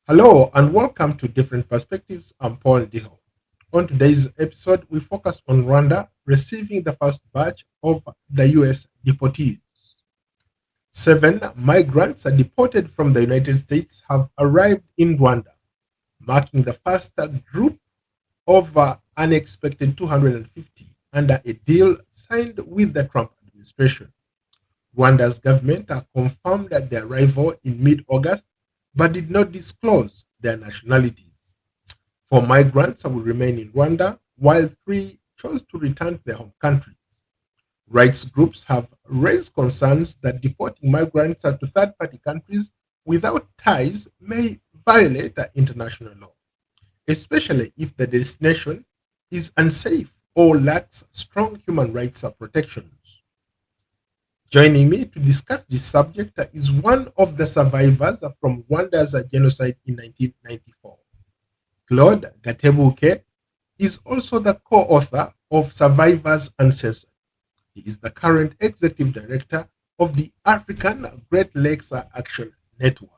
Hello and welcome to Different Perspectives. I'm Paul Ndiho. On today's episode, we focus on Rwanda receiving the first batch of the US deportees. 7 migrants are deported from the United States have arrived in Rwanda, marking the first group of unexpected 250 under a deal signed with the Trump administration. Rwanda's government confirmed their arrival in mid-August but did not disclose their nationalities. 4 migrants will remain in Rwanda, while 3 chose to return to their home countries. Rights groups have raised concerns that deporting migrants to third party countries without ties may violate international law, especially if the destination is unsafe or lacks strong human rights protections. Joining me to discuss this subject is one of the survivors from Rwanda's genocide in 1994. Claude Gatebuke is also the co-author of Survivors Uncensored. He is the current executive director of the African Great Lakes Action Network.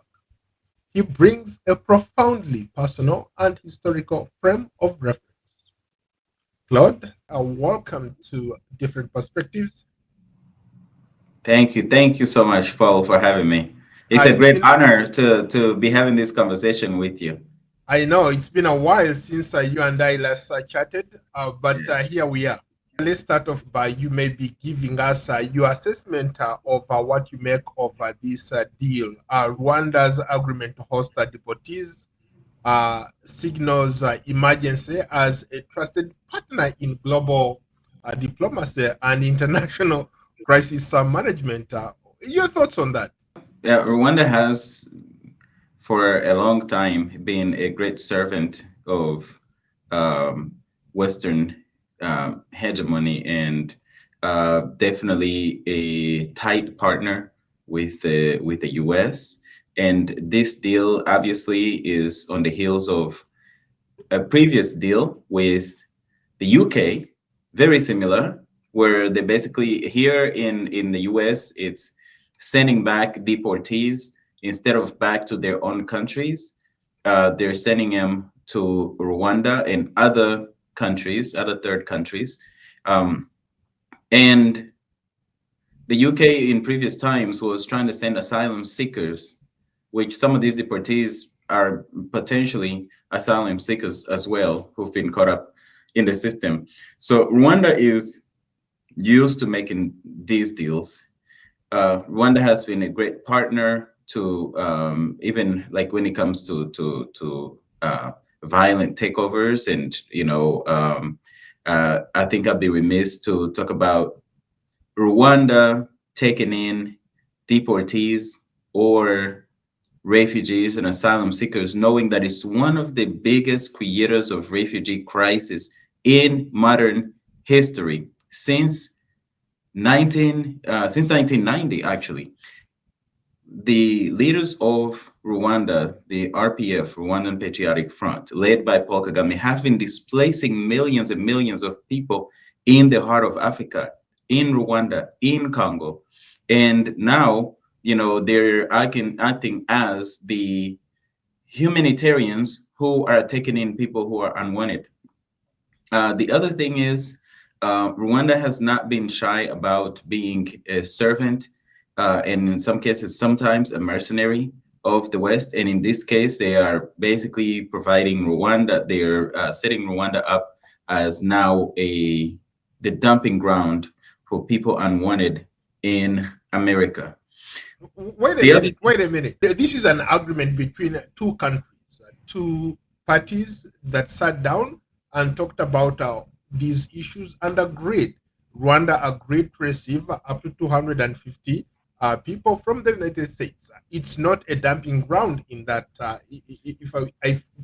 He brings a profoundly personal and historical frame of reference. Claude, welcome to Different Perspectives. Thank you so much, Paul, for having me. It's a It's great been, honor to be having this conversation with you. I know it's been a while since you and I last chatted, but Yes. here we are. Let's start off by you maybe giving us your assessment of what you make of this deal. Rwanda's agreement to host deportees signals emergency as a trusted partner in global diplomacy and international crisis management. Your thoughts on that? Rwanda has for a long time been a great servant of Western hegemony and definitely a tight partner with the U.S. And this deal obviously is on the heels of a previous deal with the UK, very similar, where they basically here in the US, it's sending back deportees instead of back to their own countries. They're sending them to Rwanda and other countries, other third countries. Um, and the UK in previous times was trying to send asylum seekers, which some of these deportees are potentially asylum seekers as well, who've been caught up in the system. So Rwanda is used to making these deals. Rwanda has been a great partner to even like when it comes to violent takeovers, and I think I'd be remiss to talk about Rwanda taking in deportees or refugees and asylum seekers, knowing that it's one of the biggest creators of refugee crisis in modern history since 1990. Actually, the leaders of Rwanda, the RPF, Rwandan Patriotic Front, led by Paul Kagame, have been displacing millions and millions of people in the heart of Africa, in Rwanda, in Congo. And now, they're acting as the humanitarians who are taking in people who are unwanted. The other thing is, Rwanda has not been shy about being a servant, and in some cases, sometimes a mercenary of the West. And in this case, they are basically providing Rwanda. They're setting Rwanda up as now the dumping ground for people unwanted in America. Wait a The other minute. Wait a minute. This is an agreement between two countries, two parties that sat down and talked about these issues and agreed. Rwanda agreed to receive up to 250 people from the United States. It's not a dumping ground in that, if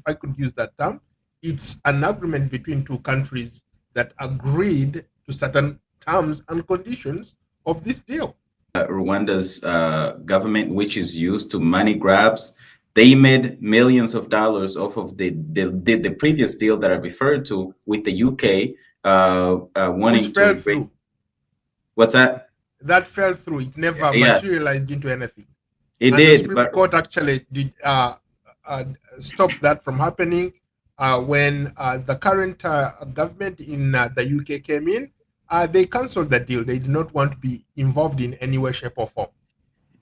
I could use that term, it's an agreement between two countries that agreed to certain terms and conditions of this deal. Rwanda's government, which is used to money grabs. They made millions of dollars off of the previous deal that I referred to with the UK, Which wanting fell to break. through. What's that? That fell through. It never Yes, materialized into anything. it And the did, Supreme but Court actually did uh, stop that from happening. When the current government in the UK came in, they cancelled the deal. They did not want to be involved in any way, shape, or form.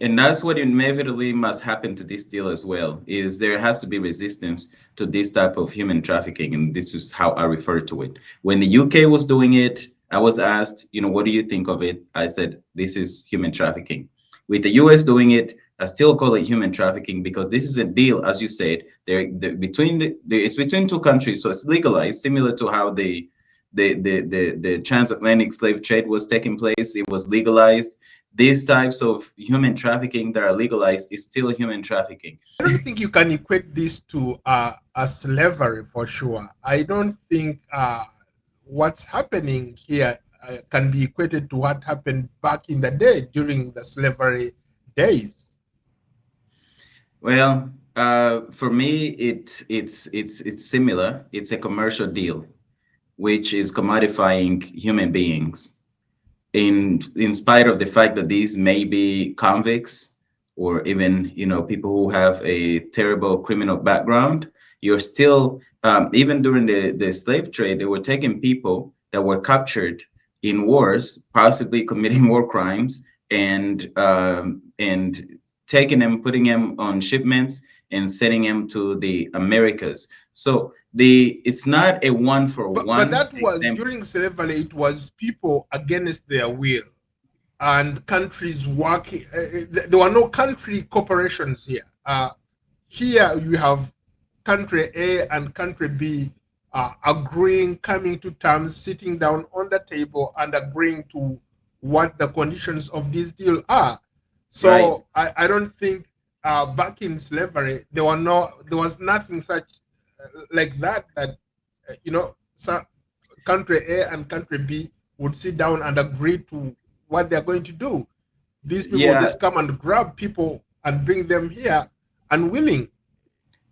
And that's what inevitably must happen to this deal as well, is there has to be resistance to this type of human trafficking. And this is how I refer to it. When the UK was doing it, I was asked, what do you think of it? I said, this is human trafficking. With the US doing it, I still call it human trafficking because this is a deal, as you said, it's between two countries, so it's legalized, similar to how the transatlantic slave trade was taking place. It was legalized. These types of human trafficking that are legalized is still human trafficking. I don't think you can equate this to a slavery for sure. I don't think what's happening here can be equated to what happened back in the day during the slavery days. Well, for me, it's similar. It's a commercial deal, which is commodifying human beings. In spite of the fact that these may be convicts or even people who have a terrible criminal background, you're still even during the slave trade, they were taking people that were captured in wars, possibly committing war crimes, and taking them, putting them on shipments and sending them to the Americas. So it's not a one for But one that was example. during slavery. It was people against their will, and countries working. There were no country corporations here. Here you have country A and country B agreeing, coming to terms, sitting down on the table, and agreeing to what the conditions of this deal are. Right. So I don't think back in slavery there was nothing such like that so country A and country B would sit down and agree to what they're going to do. These people Yeah, just come and grab people and bring them here unwilling.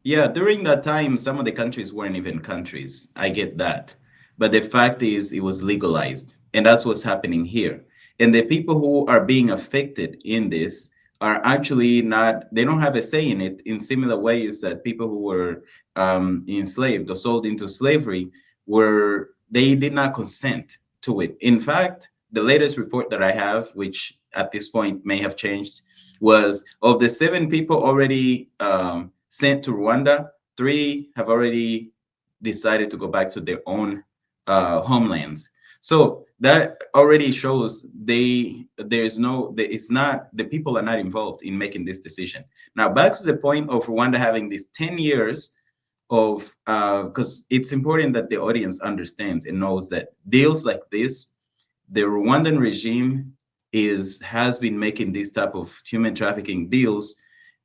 yeah, during that time, some of the countries weren't even countries. I get that. But the fact is, it was legalized. And that's what's happening here. And the people who are being affected in this are actually not, they don't have a say in it in similar ways that people who were enslaved or sold into slavery they did not consent to it. In fact, the latest report that I have, which at this point may have changed, was of the seven people already sent to Rwanda, three have already decided to go back to their own homelands. So that already shows it's not, the people are not involved in making this decision. Now back to the point of Rwanda having these 10 years of, because it's important that the audience understands and knows that deals like this, the Rwandan regime has been making these type of human trafficking deals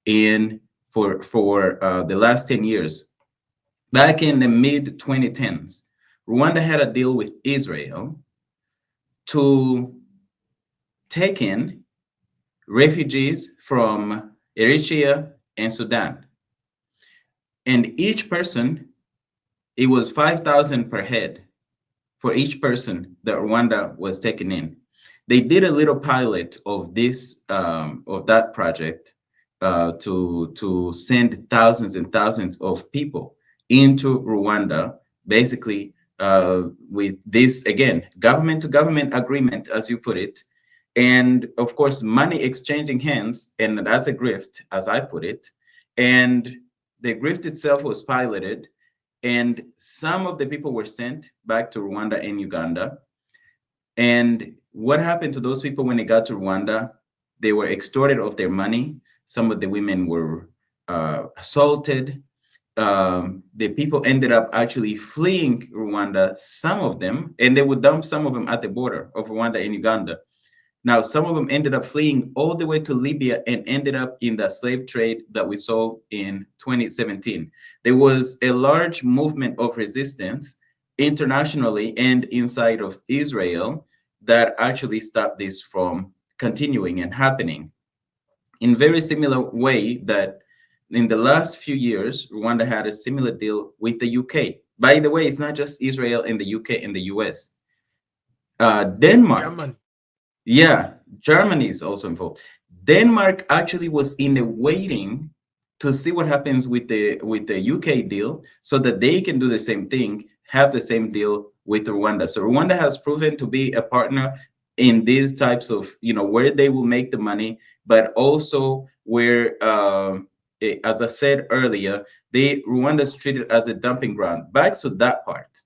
in for the last 10 years. Back in the mid 2010s, Rwanda had a deal with Israel to take in refugees from Eritrea and Sudan. And each person, it was 5,000 per head for each person that Rwanda was taking in. They did a little pilot of that project to send thousands and thousands of people into Rwanda, basically with this again government to government agreement, as you put it, and of course money exchanging hands, and that's a grift, as I put it, and the grift itself was piloted and some of the people were sent back to Rwanda and Uganda. And what happened to those people when they got to Rwanda? They were extorted of their money. Some of the women were assaulted. The people ended up actually fleeing Rwanda, some of them, and they would dump some of them at the border of Rwanda and Uganda. Now, some of them ended up fleeing all the way to Libya and ended up in the slave trade that we saw in 2017. There was a large movement of resistance internationally and inside of Israel that actually stopped this from continuing and happening. In very similar way that in the last few years, Rwanda had a similar deal with the UK. By the way, it's not just Israel and the UK and the US. Denmark, Germany. yeah, Germany is also involved. Denmark actually was in a waiting to see what happens with the UK deal, so that they can do the same thing, have the same deal with Rwanda. So Rwanda has proven to be a partner in these types of, where they will make the money, but also where, as I said earlier, Rwanda is treated as a dumping ground. Back to that part,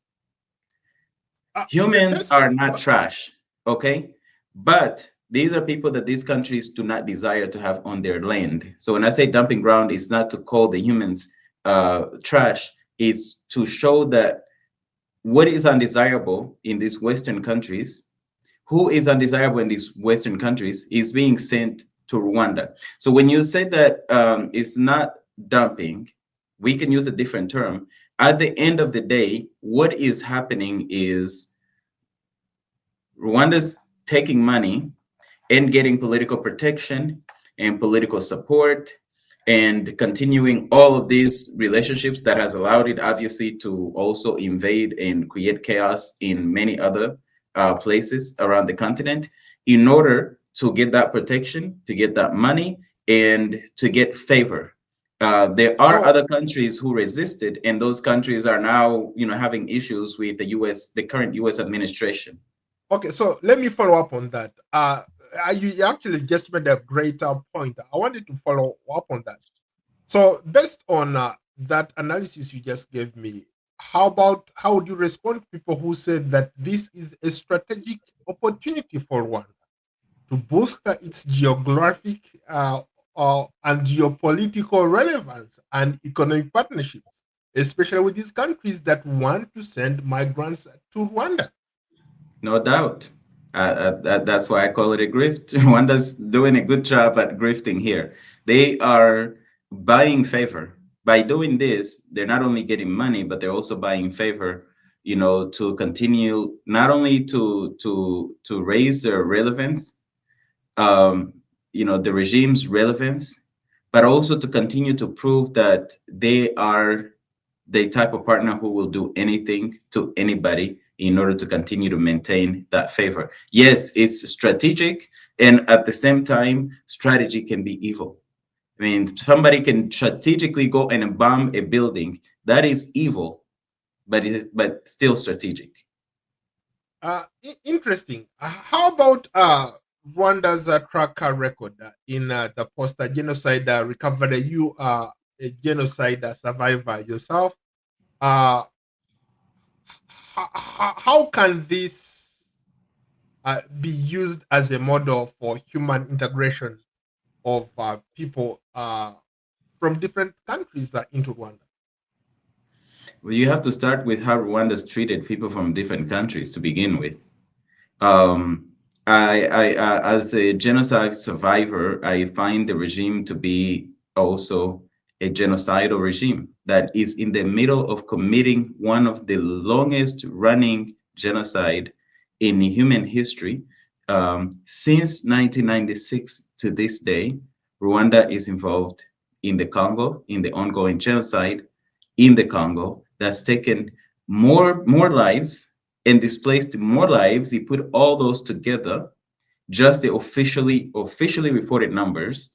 humans Let's are not trash, okay? But these are people that these countries do not desire to have on their land. So when I say dumping ground, it's not to call the humans trash, it's to show that what is undesirable in these Western countries, who is undesirable in these Western countries, is being sent to Rwanda. So when you say that it's not dumping, we can use a different term. At the end of the day, what is happening is Rwanda's taking money and getting political protection and political support and continuing all of these relationships that has allowed it obviously to also invade and create chaos in many other places around the continent in order to get that protection, to get that money, and to get favor. There are so other countries who resisted, and those countries are now, having issues with the U.S., the current U.S. administration. okay, so let me follow up on that. You actually just made a greater point. I wanted to follow up on that. So, based on that analysis you just gave me, how would you respond to people who said that this is a strategic opportunity for Rwanda to boost its geographic and geopolitical relevance and economic partnerships, especially with these countries that want to send migrants to Rwanda? No doubt. That's why I call it a grift. Rwanda's doing a good job at grifting here. They are buying favor. By doing this, they're not only getting money, but they're also buying favor, to continue not only to raise their relevance, um, the regime's relevance, but also to continue to prove that they are the type of partner who will do anything to anybody in order to continue to maintain that favor. Yes, it's strategic, and at the same time, strategy can be evil. I mean, somebody can strategically go and bomb a building. That is evil, but still strategic. Interesting. How about Rwanda's track record in the post-genocide recovery? You are a genocide survivor yourself. Uh, how can this be used as a model for human integration of people from different countries into Rwanda? Well, you have to start with how Rwanda's treated people from different countries to begin with. Um, as a genocide survivor, I find the regime to be also a genocidal regime that is in the middle of committing one of the longest running genocide in human history. Since 1996 to this day, Rwanda is involved in the Congo, in the ongoing genocide in the Congo that's taken more lives and displaced more lives. You put all those together, just the officially reported numbers,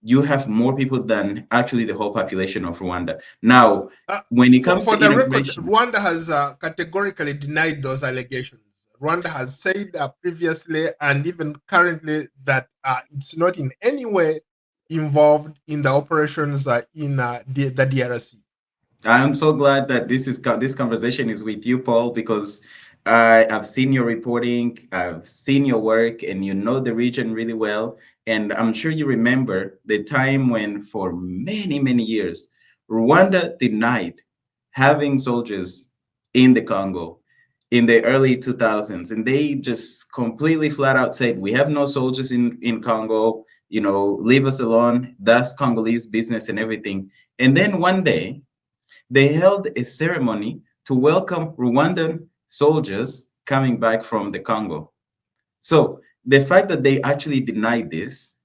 you have more people than actually the whole population of Rwanda. Now, Uh, when it comes for to the record, integration, Rwanda has categorically denied those allegations. Rwanda has said previously and even currently that it's not in any way involved in the operations in the DRC. I'm so glad that this conversation is with you, Paul, because I've seen your reporting, I've seen your work, and you know the region really well. And I'm sure you remember the time when, for many, many years, Rwanda denied having soldiers in the Congo in the early 2000s, and they just completely flat out said, "We have no soldiers in Congo. Leave us alone. That's Congolese business and everything." And then one day they held a ceremony to welcome Rwandan soldiers coming back from the Congo. So the fact that they actually denied this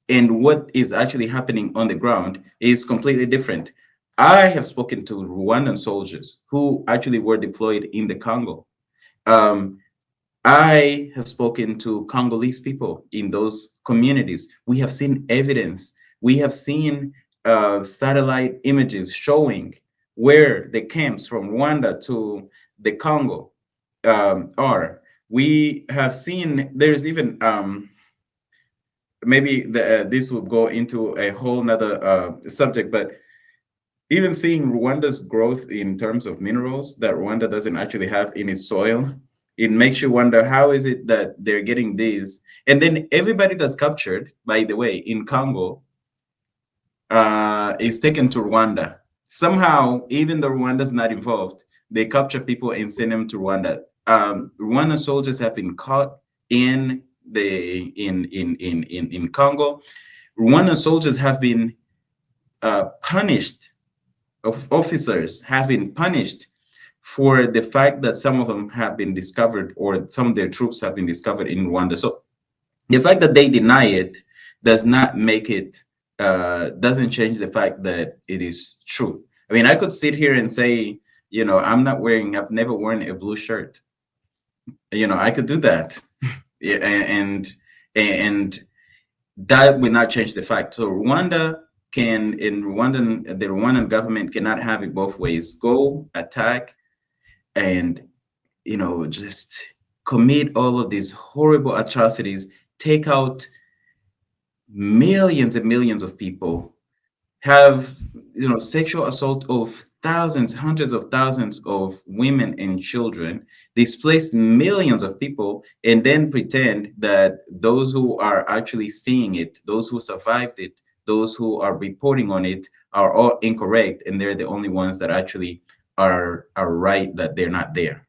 and what is actually happening on the ground is completely different. I have spoken to Rwandan soldiers who actually were deployed in the Congo. Um, I have spoken to Congolese people in those communities. We have seen evidence We have seen satellite images showing where the camps from Rwanda to the Congo are. We have seen there's even maybe this will go into a whole nother subject, but even seeing Rwanda's growth in terms of minerals that Rwanda doesn't actually have in its soil, it makes you wonder how is it that they're getting these? And then everybody that's captured, by the way, in Congo is taken to Rwanda. Somehow, even though Rwanda's not involved, they capture people and send them to Rwanda. Rwandan soldiers have been caught in in Congo. Rwandan soldiers have been punished. Officers have been punished for the fact that some of them have been discovered, or some of their troops have been discovered in Rwanda. So the fact that they deny it does not make it doesn't change the fact that it is true. I mean, I could sit here and say, I've never worn a blue shirt. I could do that. Yeah, and that will not change the fact. So the Rwandan government cannot have it both ways. Go attack and just commit all of these horrible atrocities, take out millions and millions of people, have sexual assault of thousands, hundreds of thousands of women and children, displaced millions of people, and then pretend that those who are actually seeing it, those who survived it, those who are reporting on it are all incorrect, and they're the only ones that actually are right, that they're not there.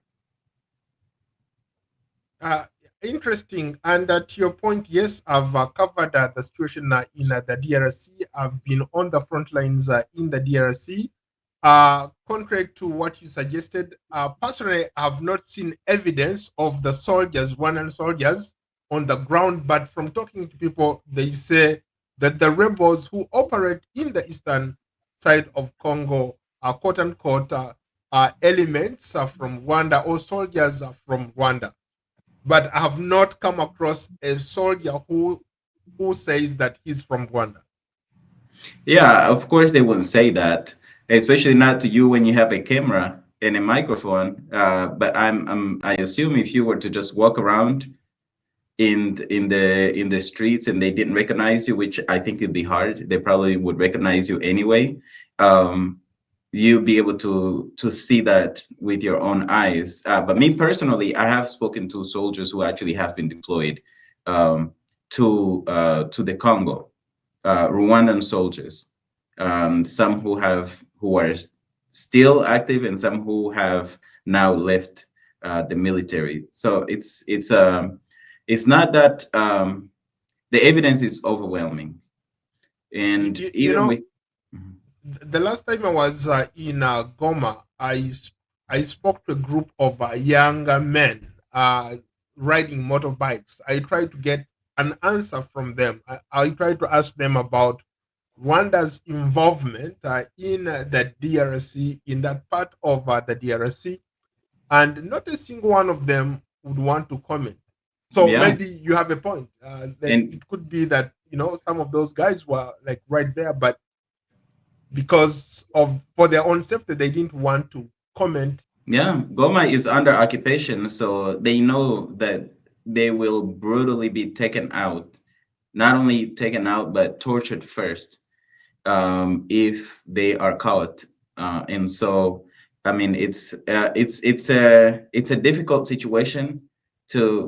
Uh, Interesting. And to your point, yes, I've covered the situation in the DRC. I've been on the front lines in the DRC. Contrary to what you suggested, personally, I've not seen evidence of the soldiers, Rwandan soldiers, on the ground. But from talking to people, they say that the rebels who operate in the eastern side of Congo are quote unquote elements from Rwanda, or soldiers from Rwanda. But I have not come across a soldier who says that he's from Rwanda. Yeah, of course they wouldn't say that, especially not to you when you have a camera and a microphone. But I assume if you were to just walk around in the streets and they didn't recognize you, which I think it'd be hard, they probably would recognize you anyway. Um, you'll be able to see that with your own eyes. But me personally, I have spoken to soldiers who actually have been deployed um, to the Congo, Rwandan soldiers, some who are still active and some who have now left the military. So it's not that the evidence is overwhelming, and You even know, with. Mhm. the last time I was in Goma, I spoke to a group of younger men riding motorbikes. I tried to get an answer from them. I tried to ask them about Rwanda's involvement in the DRC, in that part of the DRC, and not a single one of them would want to comment. So Yeah, maybe you have a point. That and it could be that some of those guys were like right there, but because of for their own safety, they didn't want to comment. yeah, Goma is under occupation, so they know that they will brutally be taken out, not only taken out, but tortured first, if they are caught. And so, I mean, it's a difficult situation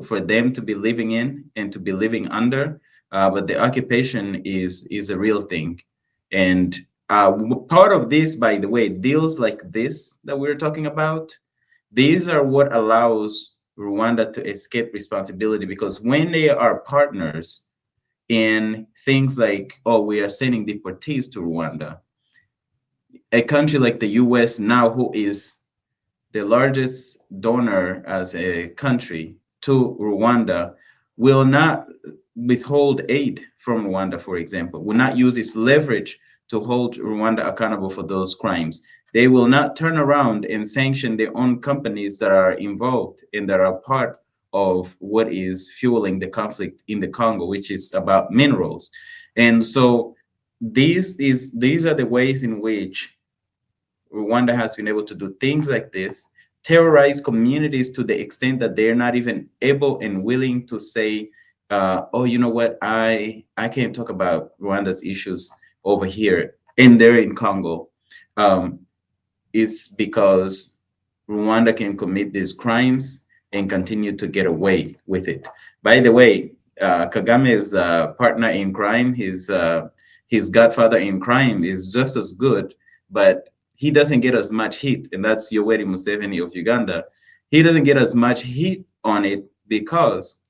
for them to be living in and to be living under. But the occupation is a real thing, and part of this, by the way, deals like this that we're talking about. These are what allows Rwanda to escape responsibility, because when they are partners in things like, oh, we are sending deportees to Rwanda, a country like the US now, who is the largest donor as a country to Rwanda, will not withhold aid from Rwanda, for example, will not use its leverage to hold Rwanda accountable for those crimes. They will not turn around and sanction their own companies that are involved and that are part of what is fueling the conflict in the Congo, which is about minerals. And so these are the ways in which Rwanda has been able to do things like this, terrorize communities to the extent that they're not even able and willing to say, "Oh, you know what? I can't talk about Rwanda's issues over here," and they're in Congo. Um, is because Rwanda can commit these crimes and continue to get away with it. By the way, Kagame's partner in crime, his godfather in crime, is just as good, but he doesn't get as much heat, and that's Yoweri Museveni of Uganda. He doesn't get as much heat on it because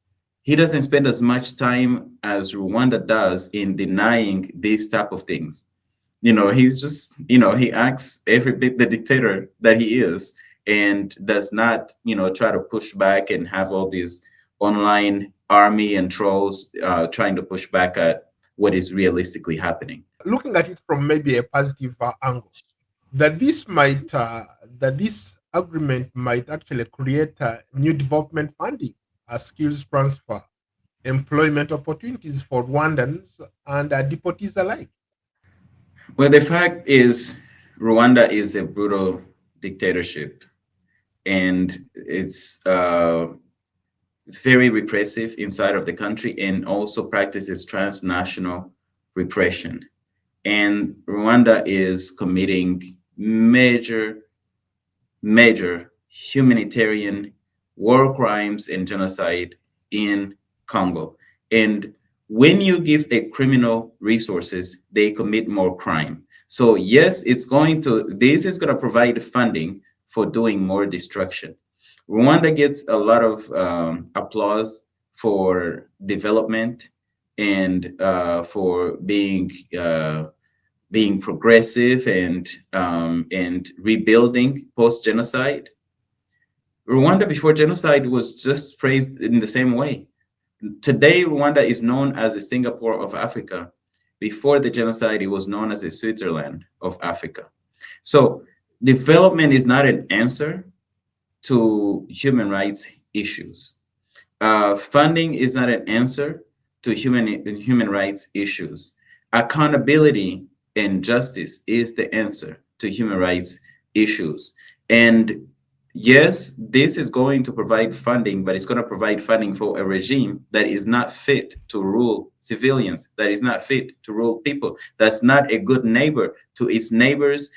he doesn't spend as much time as Rwanda does in denying these type of things. He's just, he acts every bit the dictator that he is, and does not, try to push back and have all these online army and trolls trying to push back at what is realistically happening. Looking at it from maybe a positive angle, that this agreement might actually create new development funding, skills transfer, employment opportunities for Rwandans and deportees alike. Well, the fact is, Rwanda is a brutal dictatorship, and it's very repressive inside of the country, and also practices transnational repression. And Rwanda is committing major, major humanitarian war crimes and genocide in Congo. And when you give a criminal resources, they commit more crime. So yes, this is going to provide funding for doing more destruction. Rwanda gets a lot of applause for development and for being progressive and rebuilding post genocide. Rwanda before genocide was just praised in the same way. Today, Rwanda is known as the Singapore of Africa. Before the genocide, it was known as the Switzerland of Africa. So, development is not an answer to human rights issues. Funding is not an answer to human rights issues. Accountability and justice is the answer to human rights issues. And yes, this is going to provide funding, but it's going to provide funding for a regime that is not fit to rule civilians, that is not fit to rule people, that's not a good neighbor to its neighbors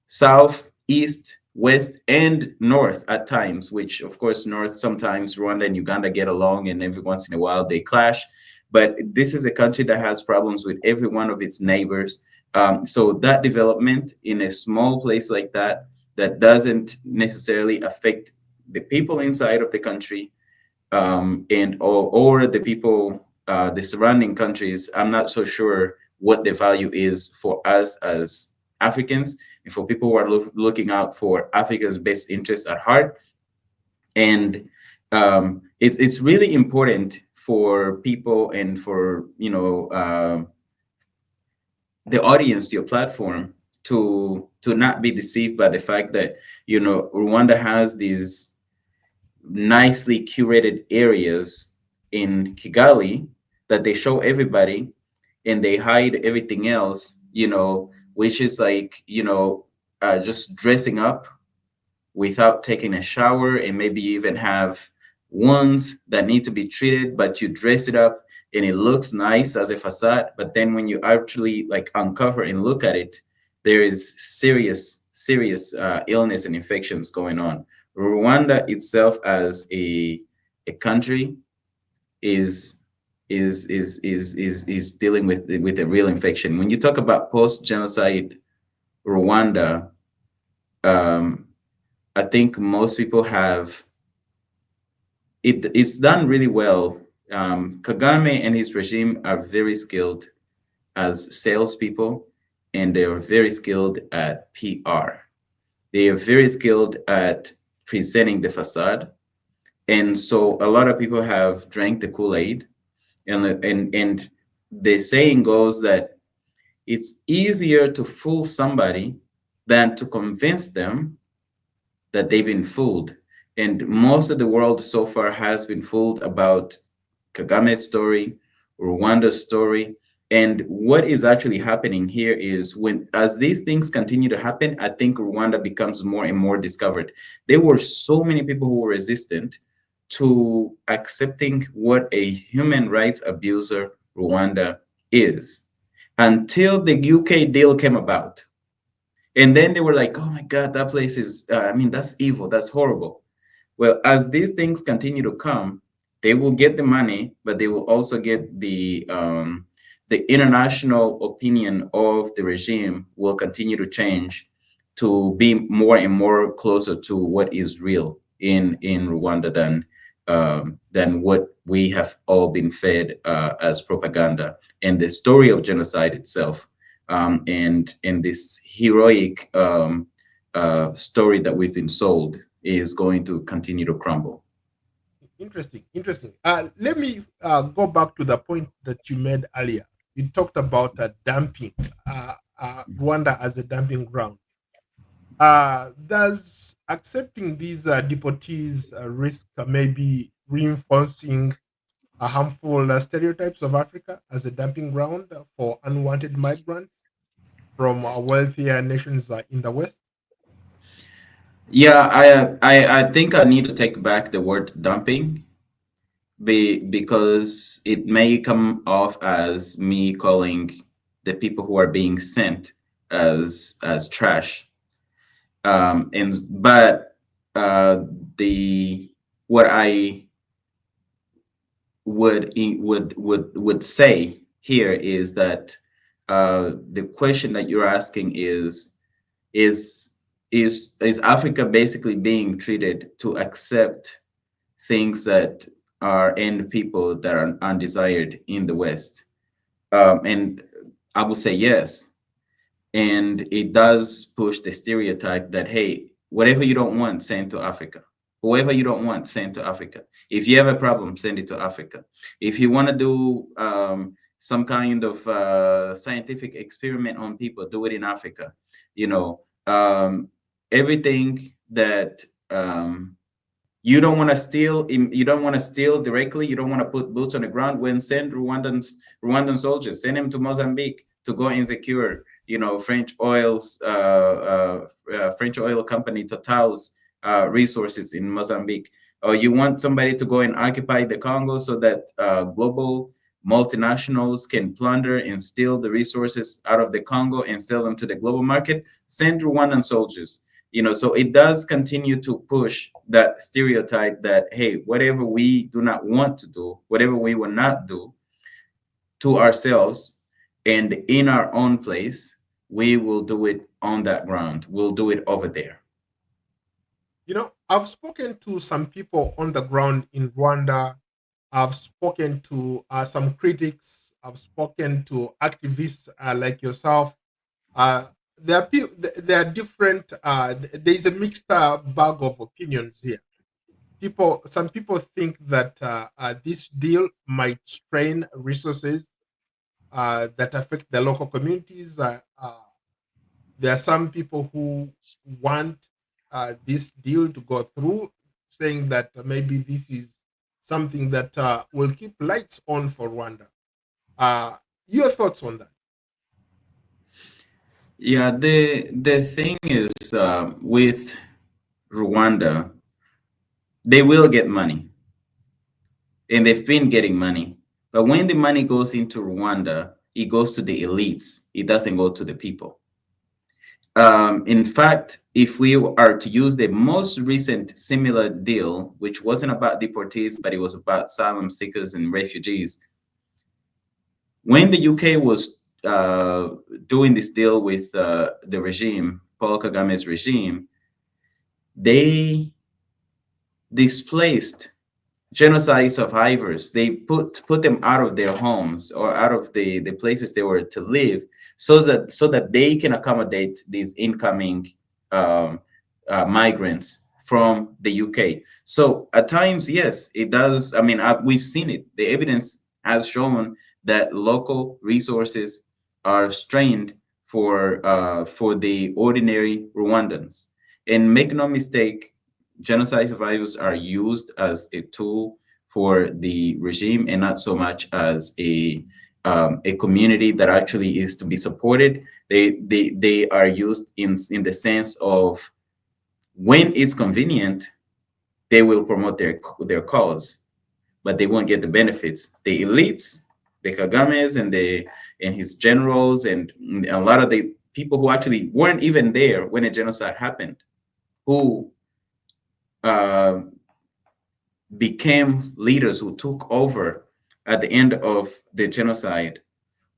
south, east, west, and north at times, which of course, north sometimes Rwanda and Uganda get along, and every once in a while they clash. But this is a country that has problems with every one of its neighbors. So that development in a small place like that, that doesn't necessarily affect the people inside of the country, or the people, the surrounding countries, I'm not so sure what the value is for us as Africans and for people who are looking out for Africa's best interest at heart. And it's really important for people and for the audience, your platform, to not be deceived by the fact that Rwanda has these nicely curated areas in Kigali that they show everybody, and they hide everything else, which is like, just dressing up without taking a shower, and maybe even have wounds that need to be treated, but you dress it up and it looks nice as a facade. But then when you actually like uncover and look at it, there is serious illness and infections going on. Rwanda itself as a country is is dealing with a real infection. When you talk about post genocide Rwanda, um, I think most people have it's done really well. Kagame and his regime are very skilled as salespeople, and they are very skilled at PR. They are very skilled at presenting the facade, and so a lot of people have drank the Kool-Aid, and the saying goes that it's easier to fool somebody than to convince them that they've been fooled. And most of the world so far has been fooled about Kagame's story, Rwanda's story. And what is actually happening here is when, as these things continue to happen, I think Rwanda becomes more and more discovered. There were so many people who were resistant to accepting what a human rights abuser Rwanda is until the UK deal came about. And then they were like, oh my God, that place is, I mean, that's evil, that's horrible. Well, as these things continue to come, they will get the money, but they will also get the international opinion of the regime will continue to change to be more and more closer to what is real in Rwanda than what we have all been fed as propaganda, and the story of genocide itself, and this heroic story that we've been sold is going to continue to crumble. Interesting, interesting. Let me go back to the point that you made earlier. You talked about dumping Rwanda as a dumping ground. Does accepting these deportees risk maybe reinforcing harmful stereotypes of Africa as a dumping ground for unwanted migrants from wealthier nations in the West? Yeah, I think I need to take back the word dumping because it may come off as me calling the people who are being sent as trash. And but the what I would say here is that the question that you're asking is is Africa basically being treated to accept things that are and people that are undesired in the West? And I would say yes. And it does push the stereotype that, hey, whatever you don't want, send to Africa. Whoever you don't want, send to Africa. If you have a problem, send it to Africa. If you want to do some kind of scientific experiment on people, do it in Africa. You know, everything that you don't want to steal. You don't want to steal directly. You don't want to put boots on the ground. When send Rwandan soldiers, send them to Mozambique to go and secure, French oil company Total's resources in Mozambique. Or you want somebody to go and occupy the Congo so that global multinationals can plunder and steal the resources out of the Congo and sell them to the global market. Send Rwandan soldiers. So it does continue to push that stereotype that, hey, whatever we do not want to do, whatever we will not do to ourselves and in our own place, we will do it on that ground. We'll do it over there. I've spoken to some people on the ground in Rwanda. I've spoken to some critics. I've spoken to activists like yourself. There are different. There is a mixed bag of opinions here. Some people think that this deal might strain resources that affect the local communities. There are some people who want this deal to go through, saying that maybe this is something that will keep lights on for Rwanda. Your thoughts on that? Yeah, the thing is, with Rwanda, they will get money, and they've been getting money. But when the money goes into Rwanda, it goes to the elites. It doesn't go to the people. In fact, if we are to use the most recent similar deal, which wasn't about deportees, but it was about asylum seekers and refugees, when the UK was doing this deal with the regime, Paul Kagame's regime, they displaced genocide survivors. They put them out of their homes or out of the places they were to live, so that they can accommodate these incoming um, migrants from the UK. So at times, yes, it does. I mean, we've seen it. The evidence has shown that local resources are strained for the ordinary Rwandans. And make no mistake, genocide survivors are used as a tool for the regime and not so much as a community that actually is to be supported. They are used in the sense of when it's convenient, they will promote their cause, but they won't get the benefits. The elites, the Kagames and his generals and a lot of the people who actually weren't even there when a genocide happened, who uh, became leaders, who took over at the end of the genocide,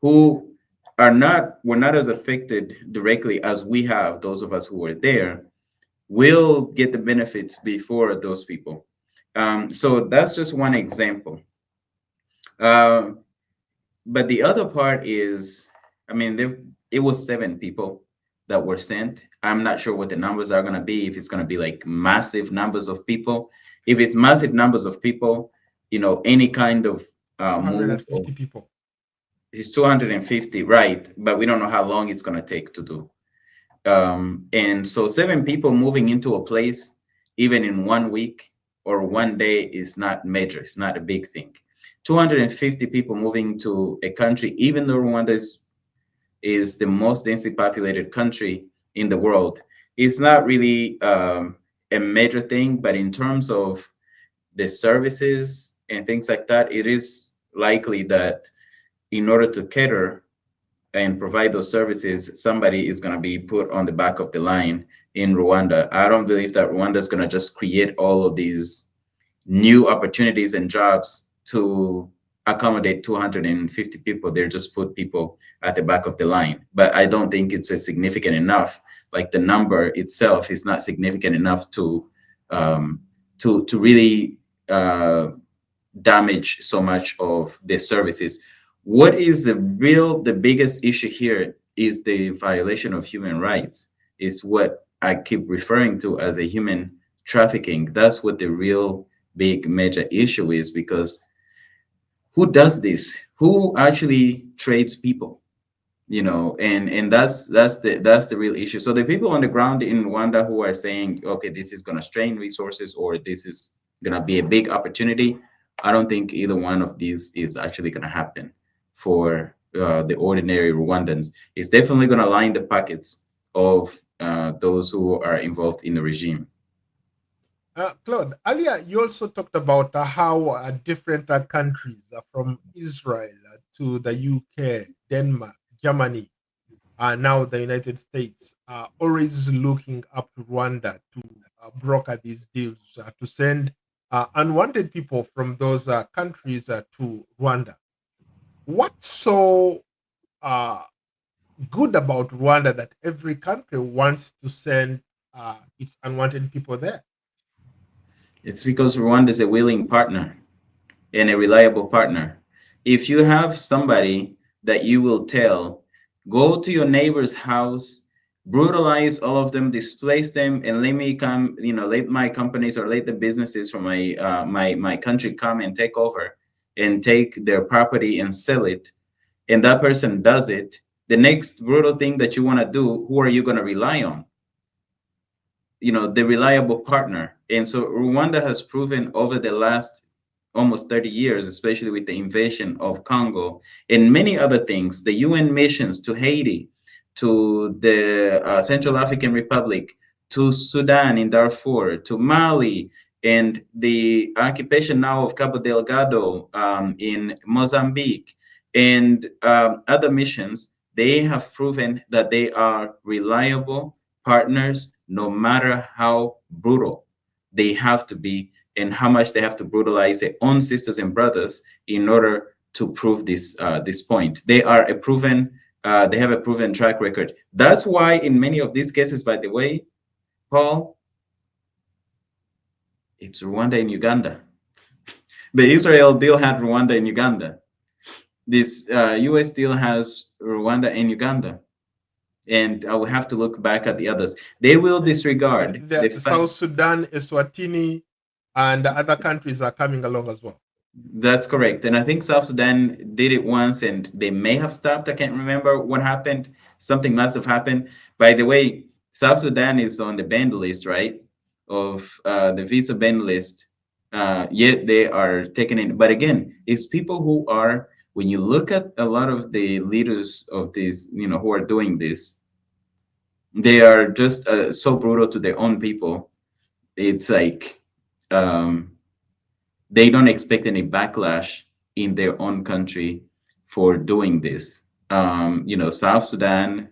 who were not as affected directly as we have, those of us who were there, will get the benefits before those people. So that's just one example. Uh, but the other part is, I mean, it was 7 people that were sent. I'm not sure what the numbers are going to be, if it's going to be like massive numbers of people. If it's massive numbers of people, any kind of move, 250 people. it's 250, right? But we don't know how long it's going to take to do. And so 7 people moving into a place, even in one week or one day, is not major. It's not a big thing. 250 people moving to a country, even though Rwanda is the most densely populated country in the world, it's not really a major thing. But in terms of the services and things like that, it is likely that in order to cater and provide those services, somebody is going to be put on the back of the line in Rwanda. I don't believe that Rwanda is going to just create all of these new opportunities and jobs to accommodate 250 people. They're just put people at the back of the line. But I don't think it's a significant enough. Like the number itself is not significant enough um, to really damage so much of the services. What is the biggest issue here is the violation of human rights, is what I keep referring to as a human trafficking. That's what the real big major issue is, because who does this? Who actually trades people? And that's the real issue. So the people on the ground in Rwanda who are saying, okay, this is going to strain resources, or this is going to be a big opportunity, I don't think either one of these is actually going to happen for the ordinary Rwandans. It's definitely going to line the pockets of those who are involved in the regime. Claude, earlier you also talked about how different countries from Israel to the UK, Denmark, Germany, now the United States, are always looking up to Rwanda to broker these deals to send unwanted people from those countries to Rwanda. What's so uh, good about Rwanda that every country wants to send its unwanted people there? It's because Rwanda is a willing partner and a reliable partner. If you have somebody that you will tell, go to your neighbor's house, brutalize all of them, displace them, and let me come, let my companies or let the businesses from my country come and take over and take their property and sell it, and that person does it, the next brutal thing that you want to do, who are you going to rely on? The reliable partner. And so Rwanda has proven over the last almost 30 years, especially with the invasion of Congo and many other things, the UN missions to Haiti, to the Central African Republic, to Sudan in Darfur, to Mali, and the occupation now of Cabo Delgado in Mozambique, and other missions, they have proven that they are reliable partners, no matter how brutal they have to be and how much they have to brutalize their own sisters and brothers in order to prove this point. They have a proven track record. That's why in many of these cases, by the way, Paul, it's Rwanda and Uganda. The Israel deal had Rwanda and Uganda. This U.S. deal has Rwanda and Uganda, and I will have to look back at the others. They will disregard the The fact. South Sudan, Eswatini, and the other countries are coming along as well. That's correct. And I think South Sudan did it once and they may have stopped. I can't remember what happened. Something must have happened. By the way, South Sudan is on the banned list, right? Of the visa ban list. Yet they are taken in. But again, it's people who are when you look at a lot of the leaders of this, who are doing this, they are just so brutal to their own people. It's like, um, they don't expect any backlash in their own country for doing this. South Sudan,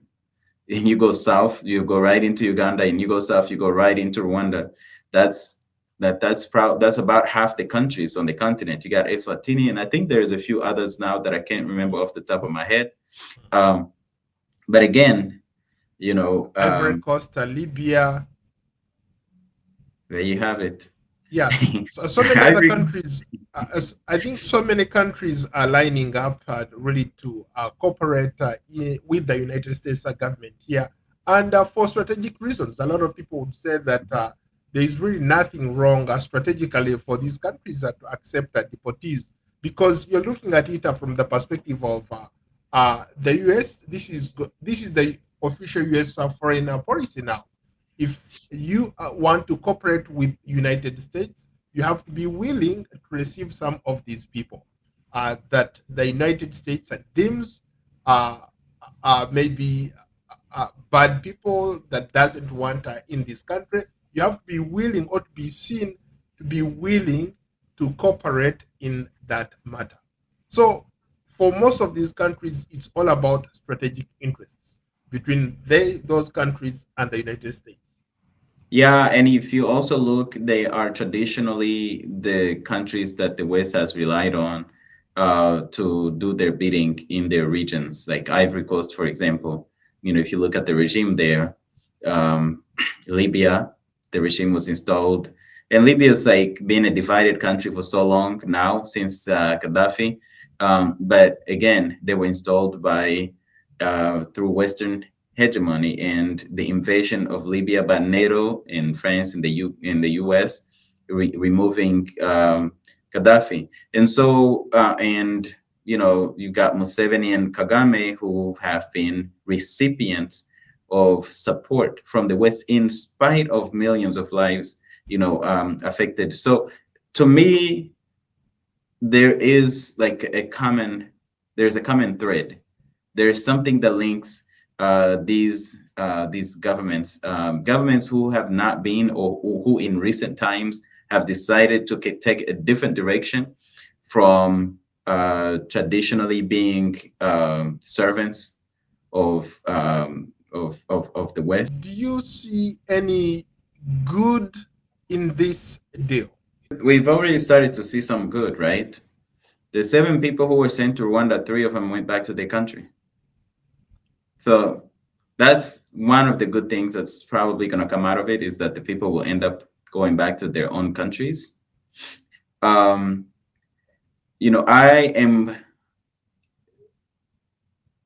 and you go south, you go right into Uganda, and you go south, you go right into Rwanda. That's that's about half the countries on the continent. You got Eswatini, and I think there's a few others now that I can't remember off the top of my head. Um, but again, you know, Ivory um, Coast, Libya. there you have it. Yeah, so many other Ivory. countries. I think so many countries are lining up really to cooperate with the United States government here, and for strategic reasons. A lot of people would say that there is really nothing wrong strategically for these countries to accept deportees, because you're looking at it from the perspective of the U.S. This is the official U.S. Foreign policy now. If you want to cooperate with United States, you have to be willing to receive some of these people that the United States deems uh, maybe bad people that doesn't want in this country. You have to be willing, or to be seen to be willing to cooperate in that matter. So for most of these countries, it's all about strategic interests between those countries and the United States. Yeah, and if you also look, they are traditionally the countries that the West has relied on to do their bidding in their regions, like Ivory Coast, for example. If you look at the regime there, um, Libya, the regime was installed, and Libya is like been a divided country for so long now since Gaddafi. But again, they were installed by through Western hegemony and the invasion of Libya by NATO and France and the US, removing Gaddafi. And so and you got Museveni and Kagame, who have been recipients of support from the West in spite of millions of lives affected. So to me, there is like there's a common thread. There is something that links these governments who have not been, or who in recent times have decided to take a different direction from traditionally being servants of the West. Do you see any good in this deal? We've already started to see some good, right? The 7 people who were sent to Rwanda, 3 of them went back to their country. So that's one of the good things that's probably going to come out of it, is that the people will end up going back to their own countries. Um, I am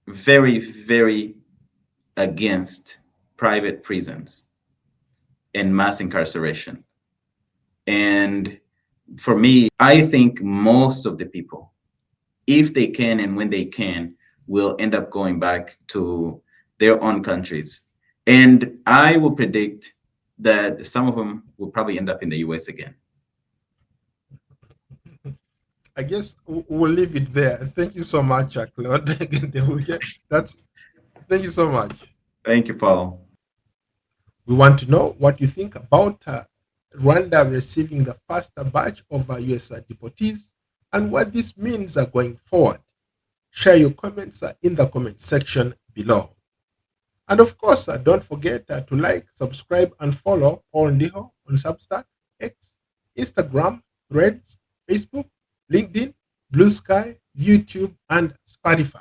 very, very against private prisons and mass incarceration. And for me, I think most of the people, if they can and when they can, will end up going back to their own countries. And I will predict that some of them will probably end up in the US again. I guess we'll leave it there. Thank you so much, Claude. That's Thank you so much. Thank you, Paul. We want to know what you think about Rwanda receiving the first batch of US deportees, and what this means going forward. Share your comments in the comment section below. And of course, don't forget to like, subscribe, and follow Paul Ndiho on Substack, X, Instagram, Threads, Facebook, LinkedIn, Blue Sky, YouTube, and Spotify.